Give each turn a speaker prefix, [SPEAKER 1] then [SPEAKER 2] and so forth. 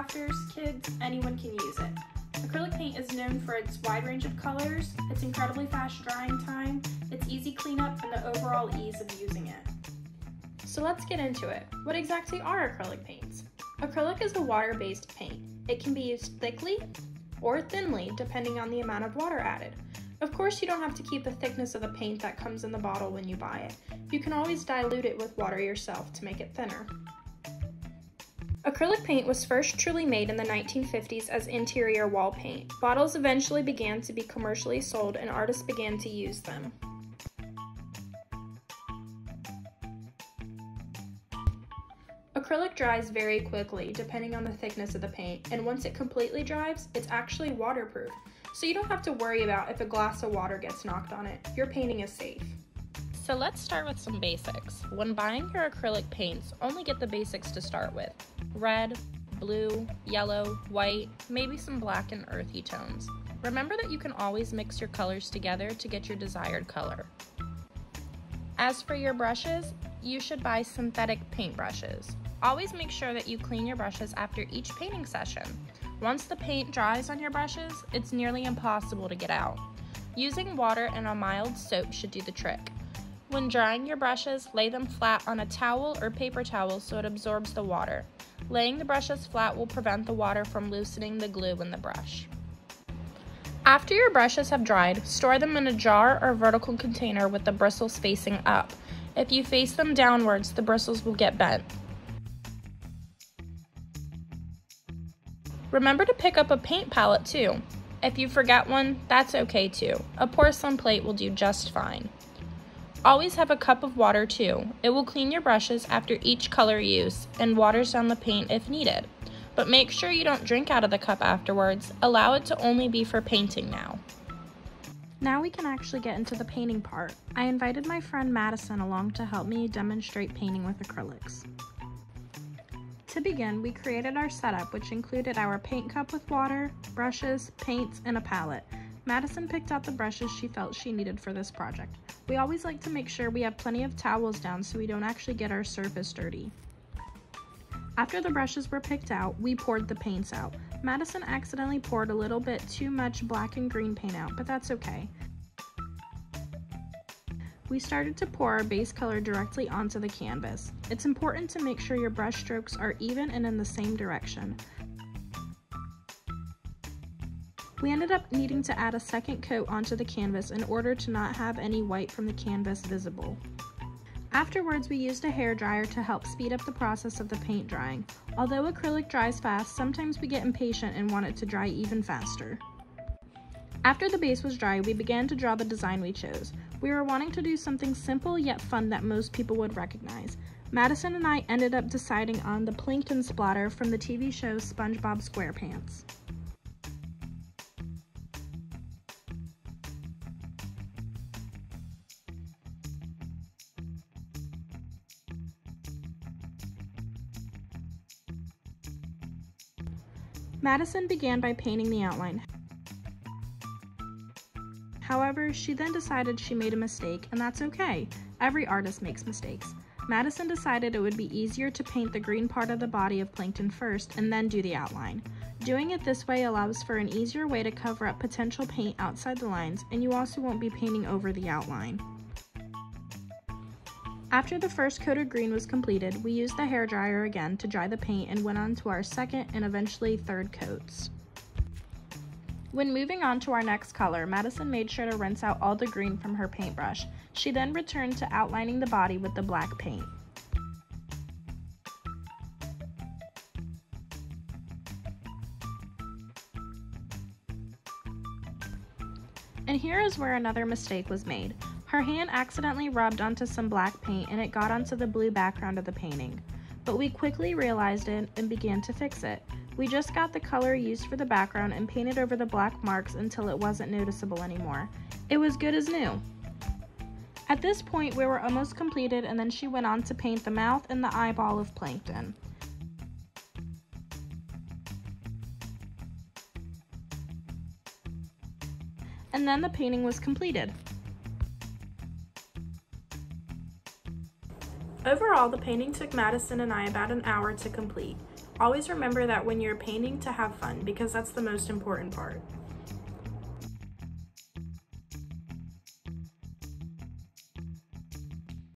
[SPEAKER 1] crafters, kids, anyone can use it. Acrylic paint is known for its wide range of colors, its incredibly fast drying time, its easy cleanup, and the overall ease of using it. So let's get into it. What exactly are acrylic paints? Acrylic is a water-based paint. It can be used thickly or thinly depending on the amount of water added. Of course, you don't have to keep the thickness of the paint that comes in the bottle when you buy it. You can always dilute it with water yourself to make it thinner. Acrylic paint was first truly made in the 1950s as interior wall paint. Bottles eventually began to be commercially sold and artists began to use them. Acrylic dries very quickly depending on the thickness of the paint, and once it completely dries, it's actually waterproof, so you don't have to worry about if a glass of water gets knocked on it. Your painting is safe.
[SPEAKER 2] So let's start with some basics. When buying your acrylic paints, only get the basics to start with. Red, blue, yellow, white, maybe some black and earthy tones. Remember that you can always mix your colors together to get your desired color. As for your brushes, you should buy synthetic paint brushes. Always make sure that you clean your brushes after each painting session. Once the paint dries on your brushes, it's nearly impossible to get out. Using water and a mild soap should do the trick. When drying your brushes, lay them flat on a towel or paper towel so it absorbs the water. Laying the brushes flat will prevent the water from loosening the glue in the brush. After your brushes have dried, store them in a jar or vertical container with the bristles facing up. If you face them downwards, the bristles will get bent. Remember to pick up a paint palette too. If you forget one, that's okay too. A porcelain plate will do just fine. Always have a cup of water too. It will clean your brushes after each color use and waters down the paint if needed. But make sure you don't drink out of the cup afterwards. Allow it to only be for painting now.
[SPEAKER 1] Now we can actually get into the painting part. I invited my friend Madison along to help me demonstrate painting with acrylics. To begin, we created our setup, which included our paint cup with water, brushes, paints, and a palette. Madison picked out the brushes she felt she needed for this project. We always like to make sure we have plenty of towels down so we don't actually get our surface dirty. After the brushes were picked out, we poured the paints out. Madison accidentally poured a little bit too much black and green paint out, but that's okay. We started to pour our base color directly onto the canvas. It's important to make sure your brush strokes are even and in the same direction. We ended up needing to add a second coat onto the canvas in order to not have any white from the canvas visible. Afterwards, we used a hairdryer to help speed up the process of the paint drying. Although acrylic dries fast, sometimes we get impatient and want it to dry even faster. After the base was dry, we began to draw the design we chose. We were wanting to do something simple yet fun that most people would recognize. Madison and I ended up deciding on the plankton splatter from the TV show SpongeBob SquarePants. Madison began by painting the outline. However, she then decided she made a mistake, and that's okay. Every artist makes mistakes. Madison decided it would be easier to paint the green part of the body of Plankton first and then do the outline. Doing it this way allows for an easier way to cover up potential paint outside the lines, and you also won't be painting over the outline. After the first coat of green was completed, we used the hairdryer again to dry the paint and went on to our second and eventually third coats. When moving on to our next color, Madison made sure to rinse out all the green from her paintbrush. She then returned to outlining the body with the black paint. And here is where another mistake was made. Her hand accidentally rubbed onto some black paint and it got onto the blue background of the painting. But we quickly realized it and began to fix it. We just got the color used for the background and painted over the black marks until it wasn't noticeable anymore. It was good as new. At this point, we were almost completed, and then she went on to paint the mouth and the eyeball of Plankton. And then the painting was completed. Overall, the painting took Madison and I about an hour to complete. Always remember that when you're painting to have fun, because that's the most important part.